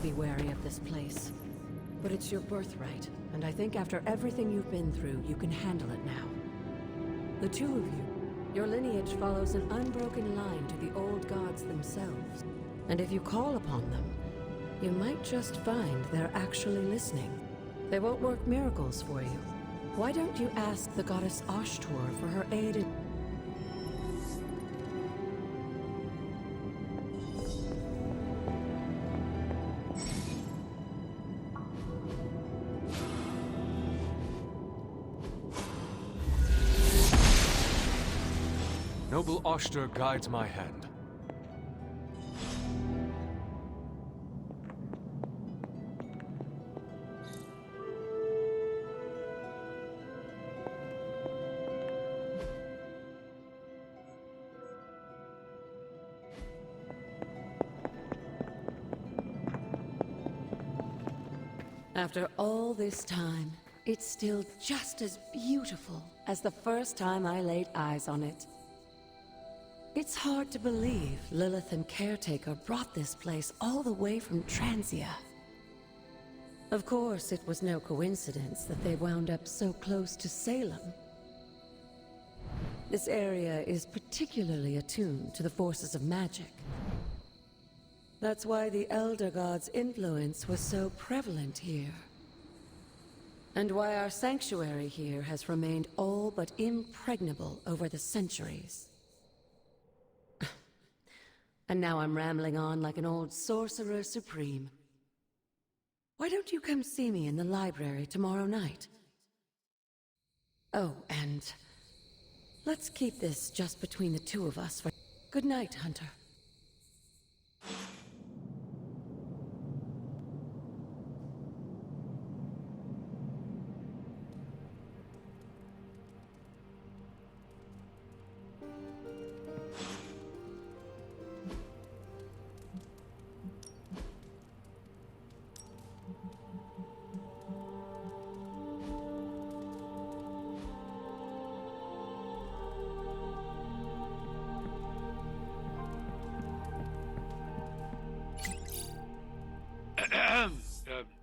be wary of this place. But it's your birthright, and I think after everything you've been through, you can handle it now. The two of you, your lineage follows an unbroken line to the old gods themselves. And if you call upon them, you might just find they're actually listening. They won't work miracles for you. Why don't you ask the goddess Ashtor for her aid in... Noble Ashtor guides my hand. After all this time, it's still just as beautiful as the first time I laid eyes on it. It's hard to believe Lilith and Caretaker brought this place all the way from Transia. Of course, it was no coincidence that they wound up so close to Salem. This area is particularly attuned to the forces of magic. That's why the Elder God's influence was so prevalent here. And why our sanctuary here has remained all but impregnable over the centuries. And now I'm rambling on like an old sorcerer supreme. Why don't you come see me in the library tomorrow night? Oh, and let's keep this just between the two of us for... Good night, Hunter.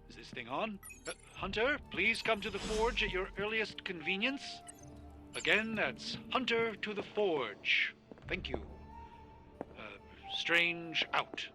Is this thing on? Hunter, please come to the forge at your earliest convenience. Again, that's Hunter to the forge. Thank you. Strange out.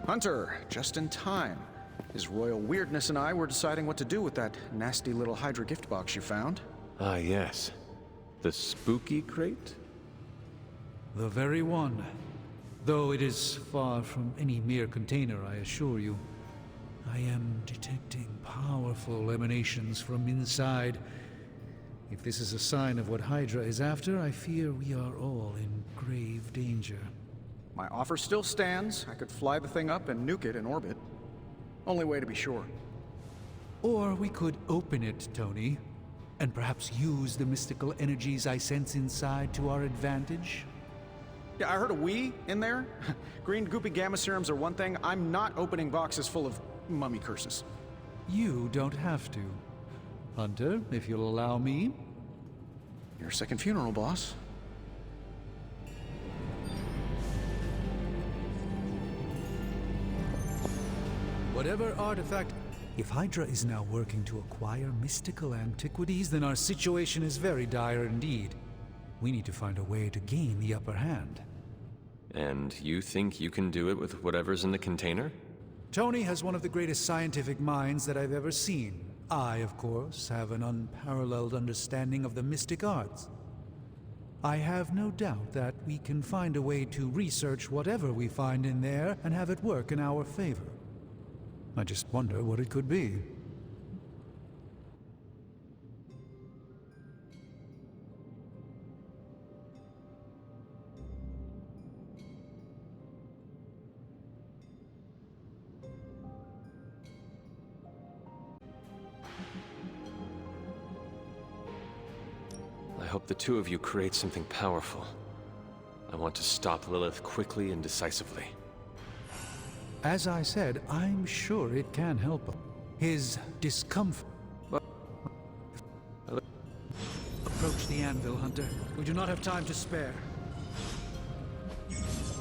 Hunter, just in time. His royal weirdness and I were deciding what to do with that nasty little Hydra gift box you found. Ah, yes. The spooky crate? The very one. Though it is far from any mere container, I assure you. I am detecting powerful emanations from inside. If this is a sign of what Hydra is after, I fear we are all in grave danger. My offer still stands. I could fly the thing up and nuke it in orbit. Only way to be sure. Or we could open it, Tony, and perhaps use the mystical energies I sense inside to our advantage. Yeah, I heard a "we" in there. Green goopy gamma serums are one thing. I'm not opening boxes full of mummy curses. You don't have to. Hunter, if you'll allow me. Your second funeral, boss. Whatever artifact... If Hydra is now working to acquire mystical antiquities, then our situation is very dire indeed. We need to find a way to gain the upper hand. And you think you can do it with whatever's in the container? Tony has one of the greatest scientific minds that I've ever seen. I, of course, have an unparalleled understanding of the mystic arts. I have no doubt that we can find a way to research whatever we find in there and have it work in our favor. I just wonder what it could be. hope the two of you create something powerful. I want to stop Lilith quickly and decisively. As I said, I'm sure it can help him. His discomfort. Approach the anvil, Hunter. We do not have time to spare.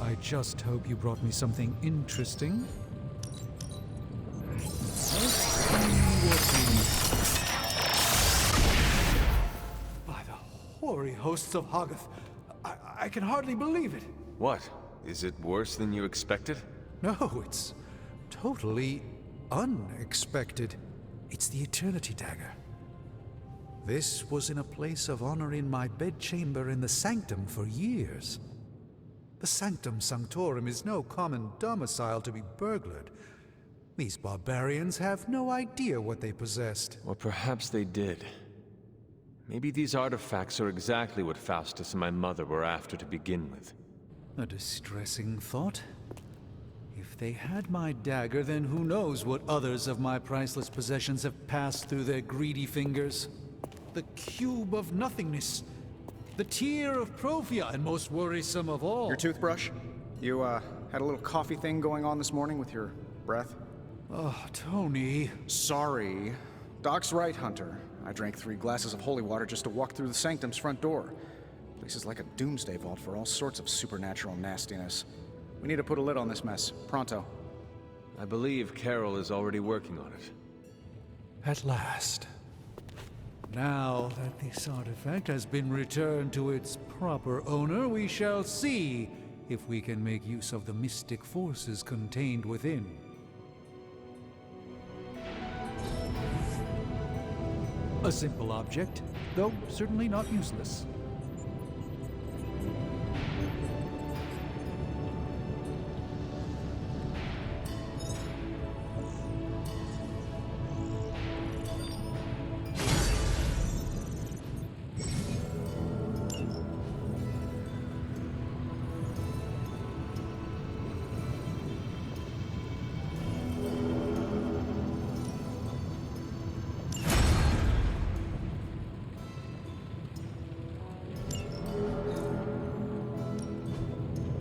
I just hope you brought me something interesting. By the hoary hosts of Hoggoth, I can hardly believe it. What? Is it worse than you expected? No, it's totally unexpected. It's the Eternity Dagger. This was in a place of honor in my bedchamber in the Sanctum for years. The Sanctum Sanctorum is no common domicile to be burglared. These barbarians have no idea what they possessed. Or perhaps they did. Maybe these artifacts are exactly what Faustus and my mother were after to begin with. A distressing thought. If they had my dagger, then who knows what others of my priceless possessions have passed through their greedy fingers. The cube of nothingness. The tear of Prophia, and most worrisome of all. Your toothbrush? You, had a little coffee thing going on this morning with your breath? Oh, Tony. Sorry. Doc's right, Hunter. I drank 3 glasses of holy water just to walk through the Sanctum's front door. Place is like a doomsday vault for all sorts of supernatural nastiness. We need to put a lid on this mess. Pronto. I believe Carol is already working on it. At last. Now that this artifact has been returned to its proper owner, we shall see if we can make use of the mystic forces contained within. A simple object, though certainly not useless.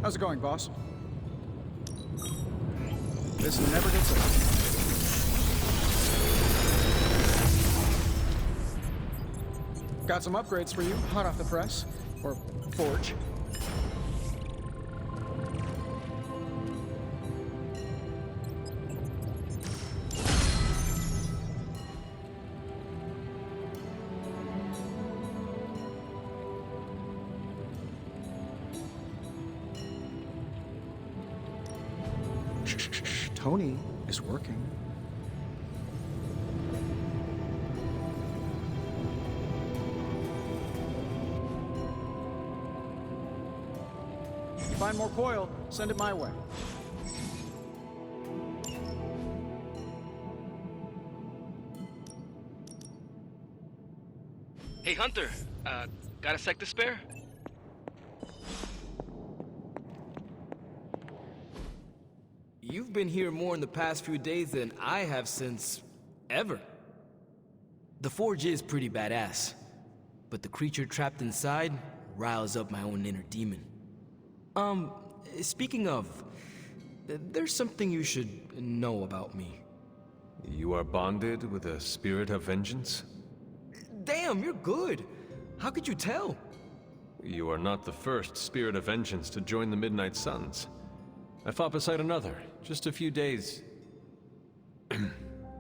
How's it going, boss? This never gets old. Got some upgrades for you, hot off the press. Or forge. Tony is working. If you find more coil, send it my way. Hey, Hunter, got a sec to spare? You've been here more in the past few days than I have since ever. The forge is pretty badass, but the creature trapped inside riles up my own inner demon. Speaking of, there's something you should know about me. You are bonded with a spirit of vengeance? Damn, you're good. How could you tell? You are not the first spirit of vengeance to join the Midnight Suns. I fought beside another, just a few days...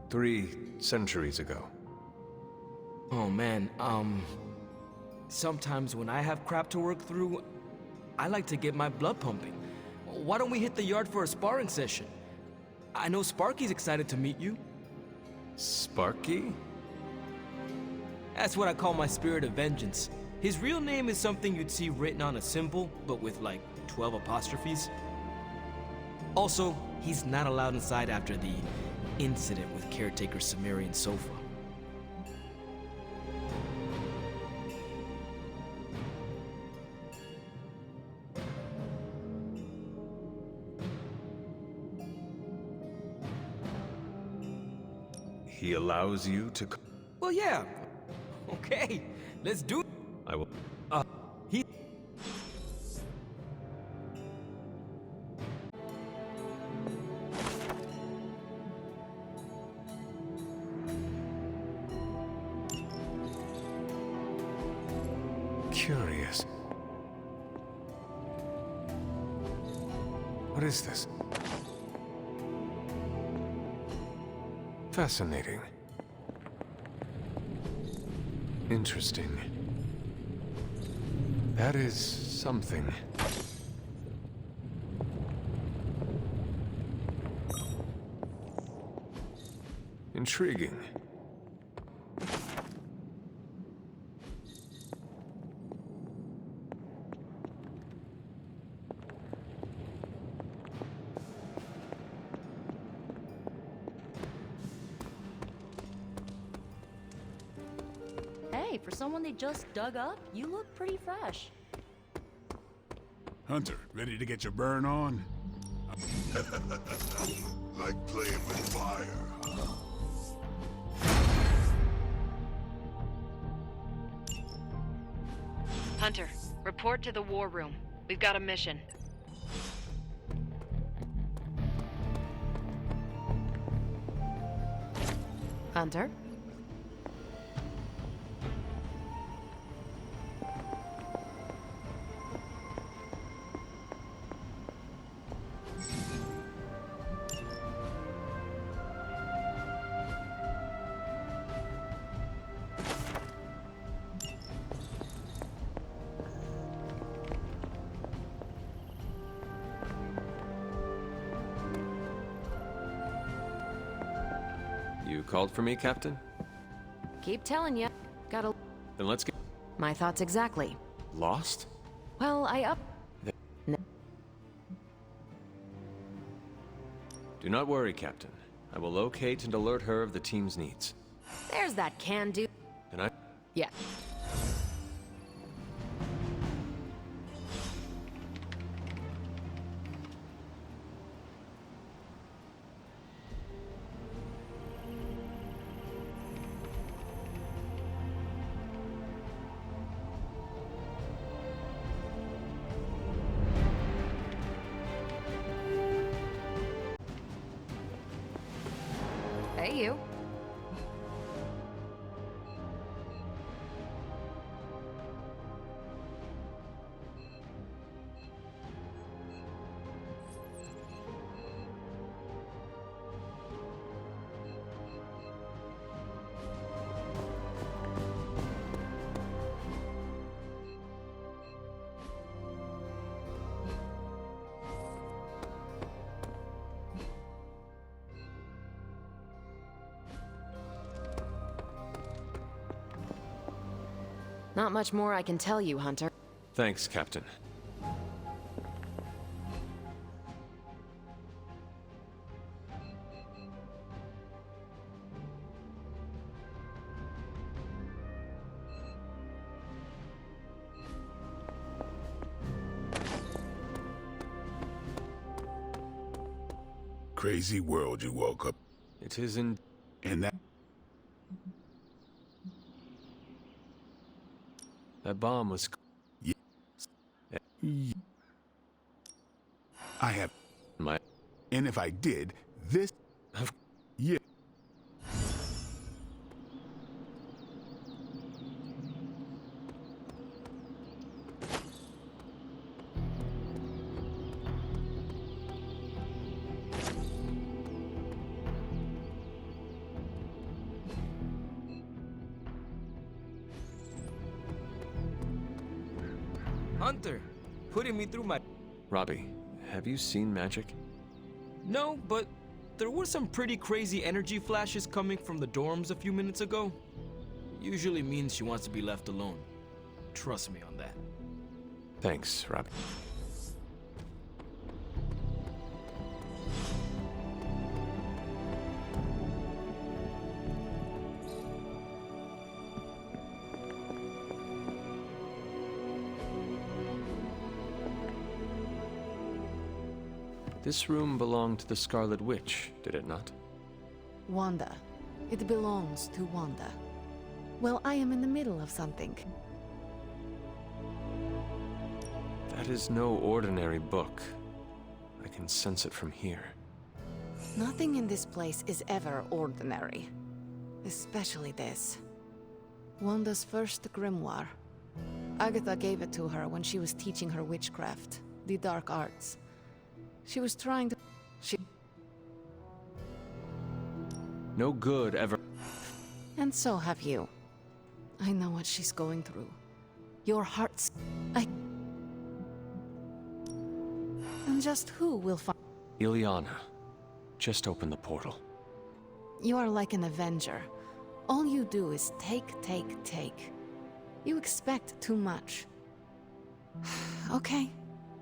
3 centuries ago. Oh man, sometimes when I have crap to work through, I like to get my blood pumping. Why don't we hit the yard for a sparring session? I know Sparky's excited to meet you. Sparky? That's what I call my spirit of vengeance. His real name is something you'd see written on a symbol, but with like 12 apostrophes. Also, he's not allowed inside after the incident with caretaker Sumerian Sofa. He allows you to... Well, yeah. Okay, let's do it. I will. He. Curious. What is this? Fascinating. Interesting. That is something. Intriguing. Hey, for someone they just dug up, you look pretty fresh. Hunter, ready to get your burn on? Like playing with fire, huh? Hunter, report to the war room. We've got a mission. Hunter? You called for me, Captain? Keep telling ya. Gotta... Then let's get My thoughts exactly. lost? Well, I up... Do not worry, Captain. I will locate and alert her of the team's needs. There's that can-do... And I... Yeah. Hey, you. Not much more I can tell you, Hunter. Thanks, Captain. Crazy world you woke up It is in... in. That That bomb was... I have, my... and if I did, this, yeah. Hunter, putting me through my... Robbie, have you seen magic? No, but there were some pretty crazy energy flashes coming from the dorms a few minutes ago. Usually means she wants to be left alone. Trust me on that. Thanks, Robbie. This room belonged to the Scarlet Witch, did it not? Wanda. It belongs to Wanda. Well, I am in the middle of something. That is no ordinary book. I can sense it from here. Nothing in this place is ever ordinary. Especially this. Wanda's first grimoire. Agatha gave it to her when she was teaching her witchcraft, the dark arts. She was trying to... No good ever... And so have you. I know what she's going through. Your heart's... And just who will find... Ileana, just open the portal. You are like an Avenger. All you do is take, take, take. You expect too much. Okay,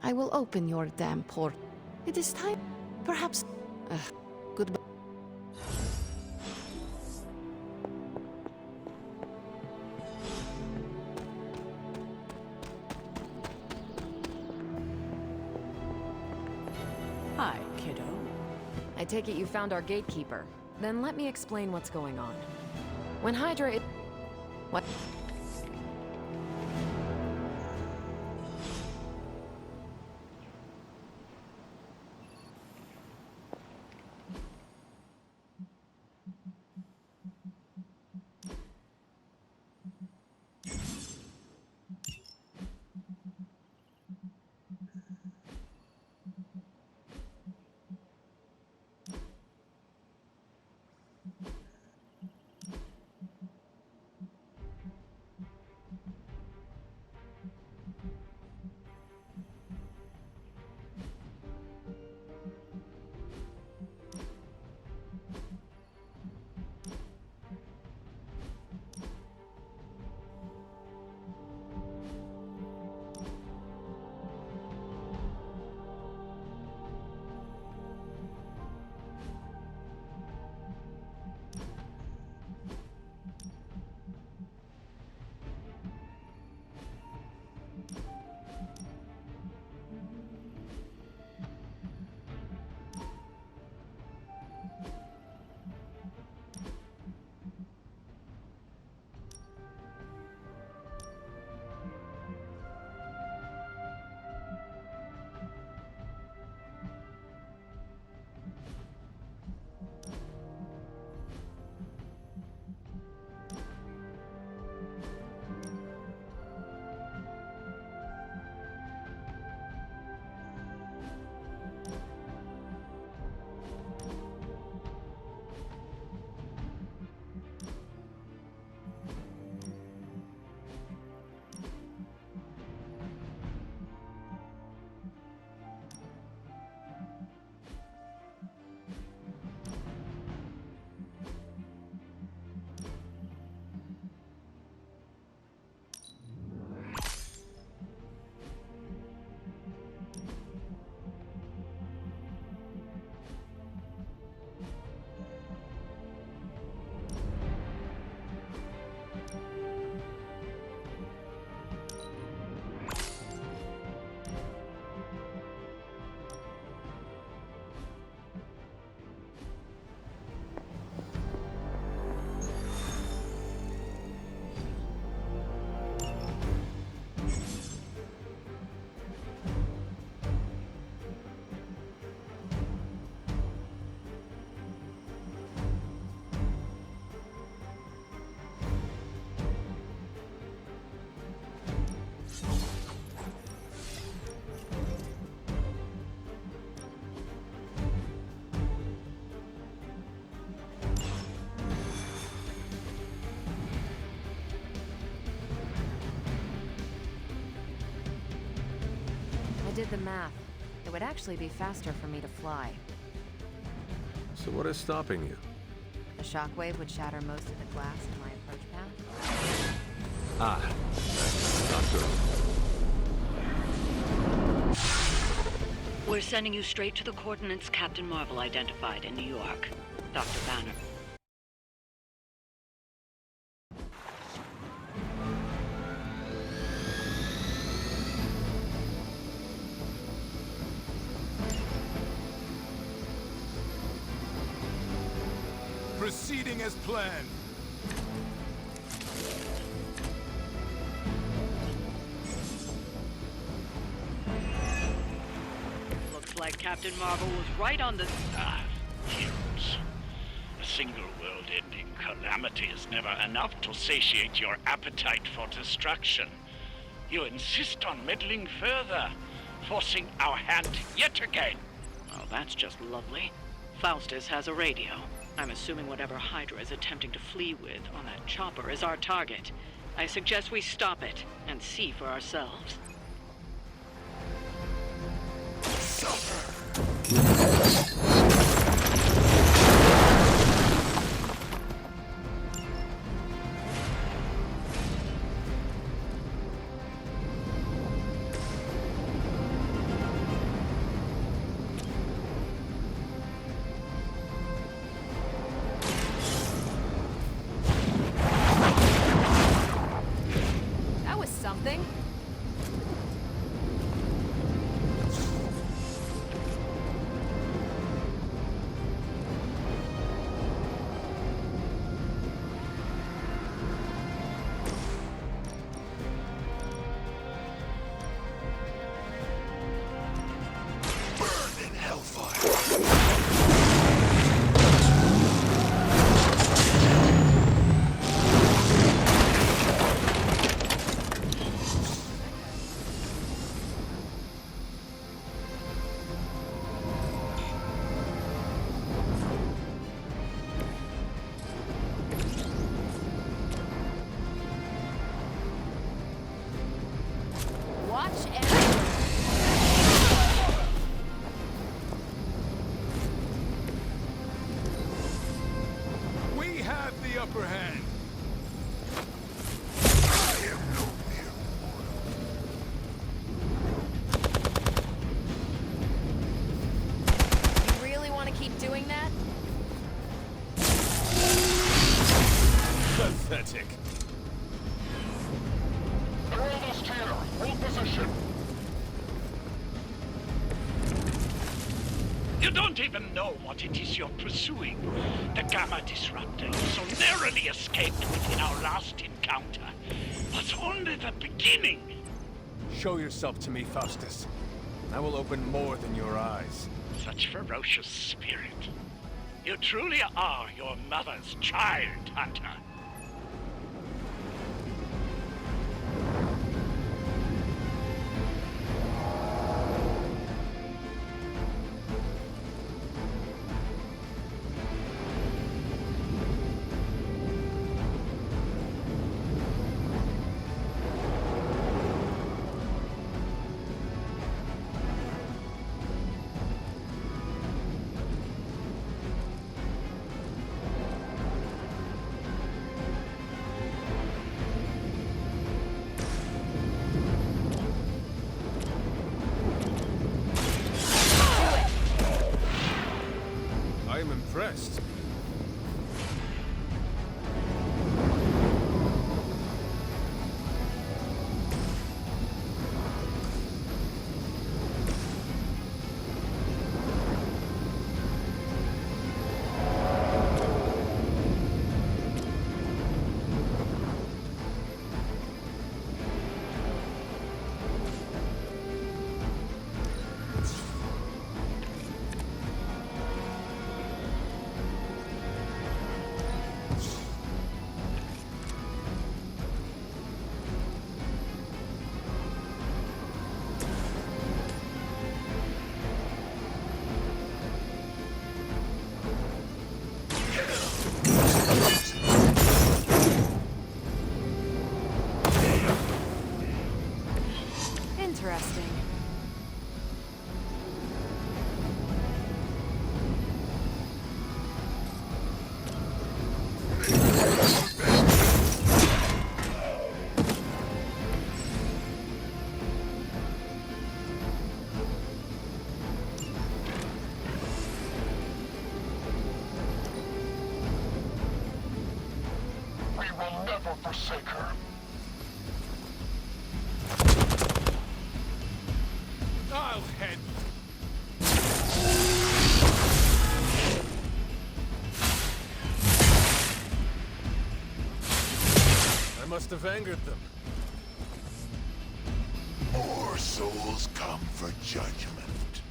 I will open your damn port. It is time. Perhaps... goodbye. Hi, kiddo. I take it you found our gatekeeper. Then let me explain what's going on. When Hydra... What? Did the math. It would actually be faster for me to fly. So what is stopping you? A shockwave would shatter most of the glass in my approach path. Ah, that's not good. We're sending you straight to the coordinates Captain Marvel identified in New York. Dr. Banner. Proceeding as planned. like Captain Marvel was right on the... Heroes. A single world-ending calamity is never enough to satiate your appetite for destruction. You insist on meddling further, forcing our hand yet again. Oh, that's just lovely. Faustus has a radio. I'm assuming whatever Hydra is attempting to flee with on that chopper is our target. I suggest we stop it and see for ourselves. That was something. Watch everything. We have the upper hand. You really want to keep doing that? Pathetic. Hold position. You don't even know what it is you're pursuing. The Gamma Disruptor you so narrowly escaped within our last encounter was only the beginning. Show yourself to me, Faustus. I will open more than your eyes. Such ferocious spirit. You truly are your mother's child, Hunter. I am impressed. Interesting. We will never forsake her. I'll head. I must have angered them. More souls come for judgment.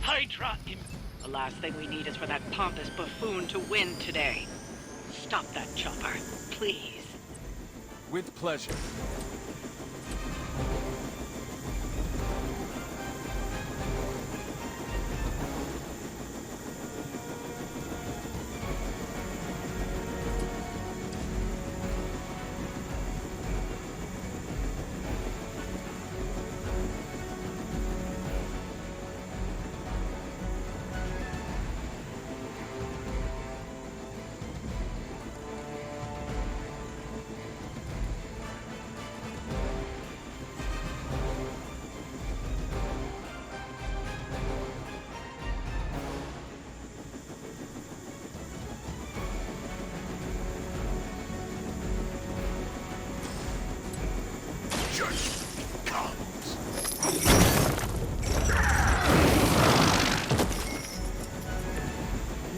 Hydra in... The last thing we need is for that pompous buffoon to win today. Stop that chopper, please. With pleasure.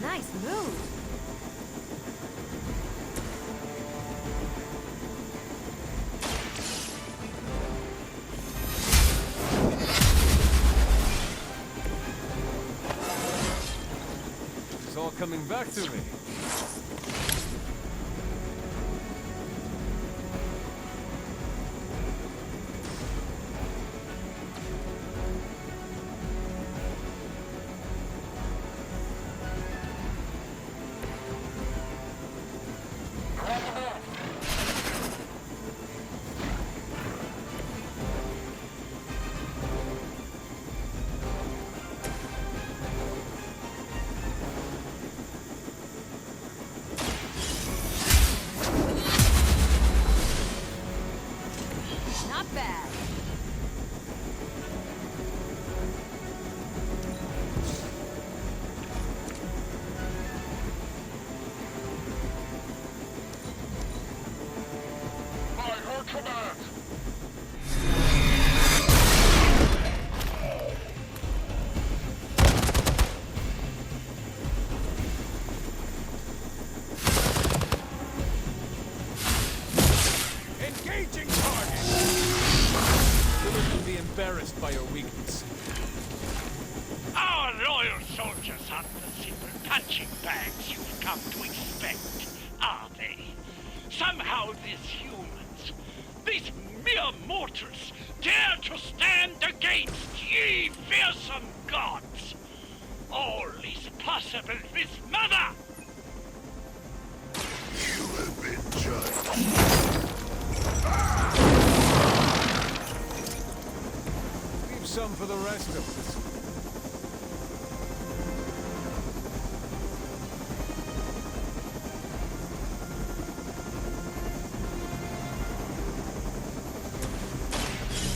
Nice move. It's all coming back to me. Not bad. By her command! Engaging target! You'll be embarrassed by your weakness. Our loyal soldiers aren't the simple punching bags you've come to expect, are they? Somehow these humans, these mere mortals, dare to stand against ye fearsome gods! All is possible with Mother! You have been judged. Leave some for the rest of us.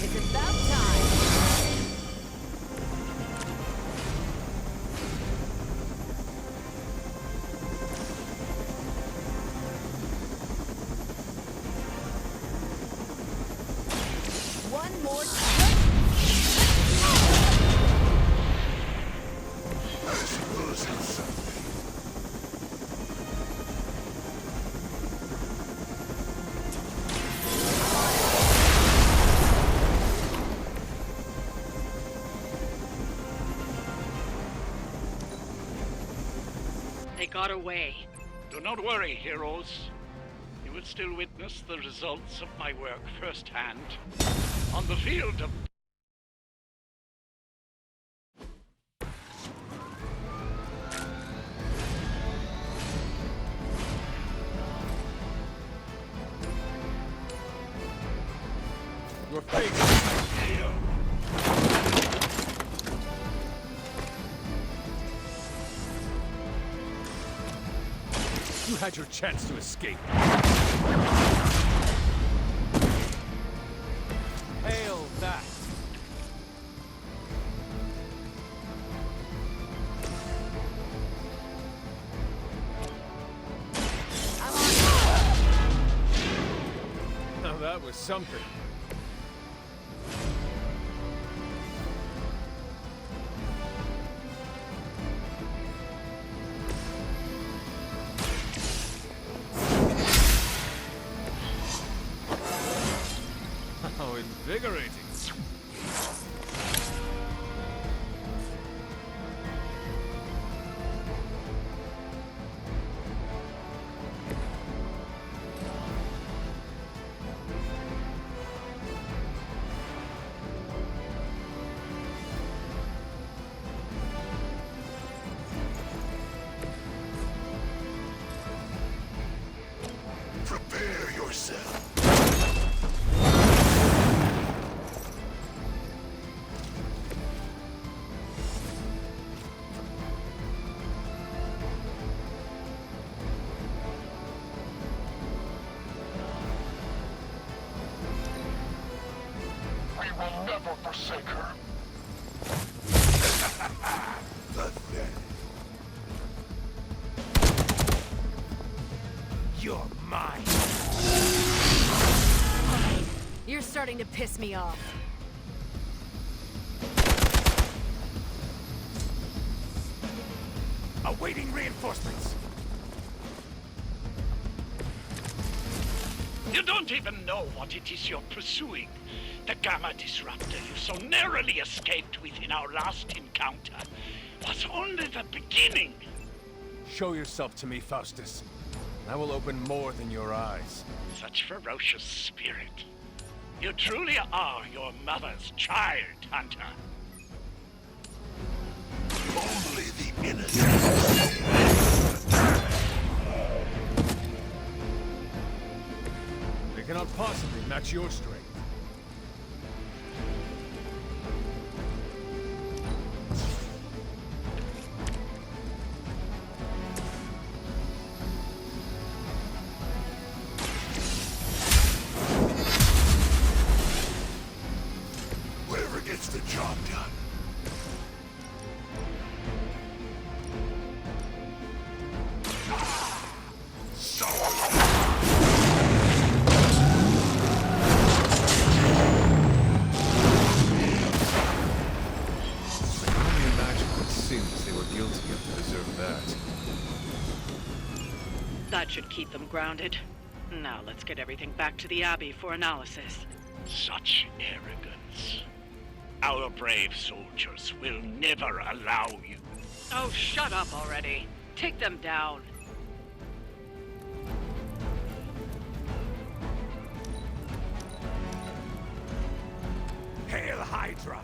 It's about time. One more time. I suppose it's something. They got away. Do not worry, heroes. You will still witness the results of my work firsthand. On the field of... Your fate. You had your chance to escape. Hail that. Now that was something. Invigorating. Prepare yourself. We will never forsake her. Pathetic. You're mine. Fine. You're starting to piss me off. Awaiting reinforcements. You don't even know what it is you're pursuing. The Gamma Disruptor you so narrowly escaped with in our last encounter was only the beginning. Show yourself to me, Faustus. I will open more than your eyes. Such ferocious spirit. You truly are your mother's child, Hunter. Only the innocent. They cannot possibly match your strength. Whatever gets the job done. I can only imagine what sins they were guilty of to deserve that. That should keep them grounded. Now let's get everything back to the Abbey for analysis. Such arrogance. Our brave soldiers will never allow you. Oh, shut up already. Take them down. Hail Hydra!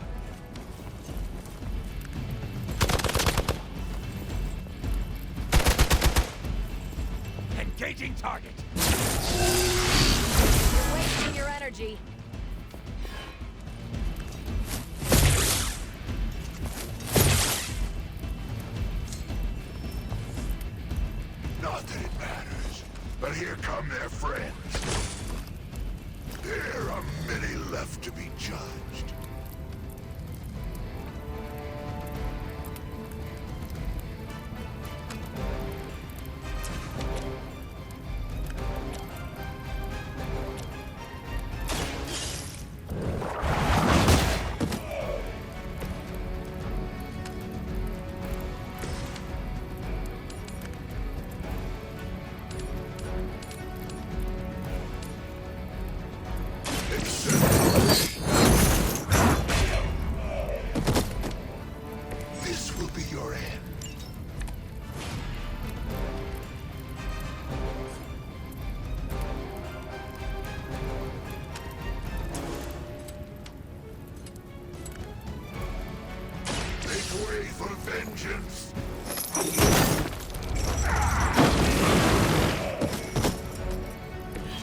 Engaging target! You're wasting your energy. Not that it matters, but here come their friends. There are many left to be judged. This will be your end. Make way for vengeance.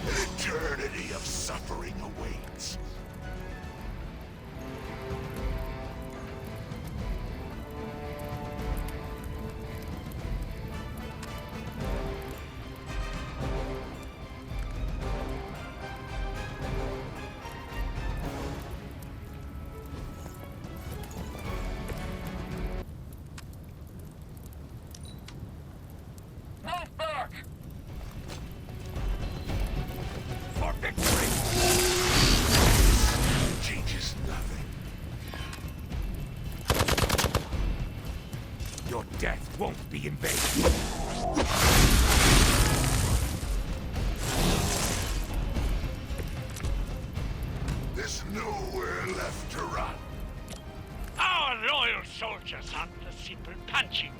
An eternity of suffering awaits. Move back! For victory! Changes nothing. Your death won't be in vain. This no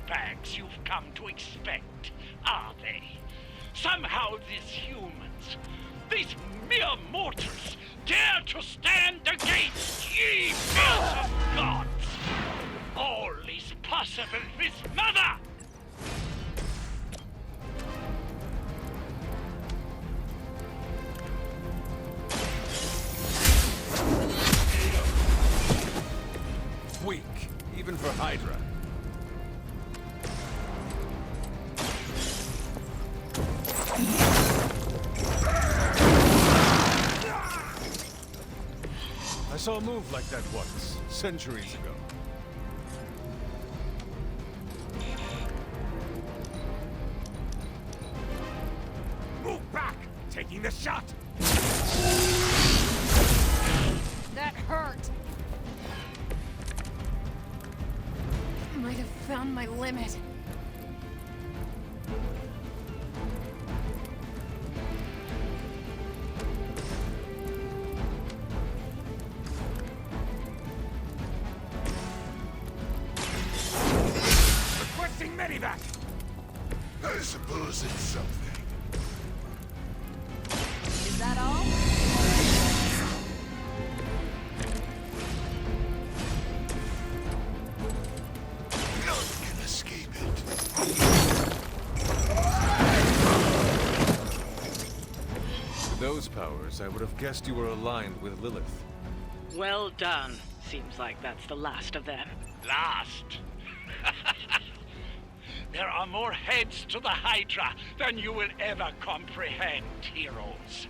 douchebags you've come to expect, are they? Somehow these humans, these mere mortals, dare to stand against ye bills of gods! All is possible with Mother! Weak, even for Hydra. I saw a move like that once, centuries ago. Move back! Taking the shot! That hurt! Might have found my limit. Requesting medevac! I suppose it's something. Is that all? None can escape it. With those powers, I would have guessed you were aligned with Lilith. Well done. Seems like that's the last of them. Last? There are more heads to the Hydra than you will ever comprehend, heroes.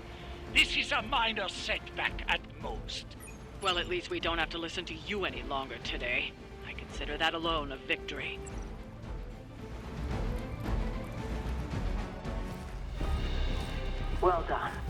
This is a minor setback at most. Well, at least we don't have to listen to you any longer today. I consider that alone a victory. Well done.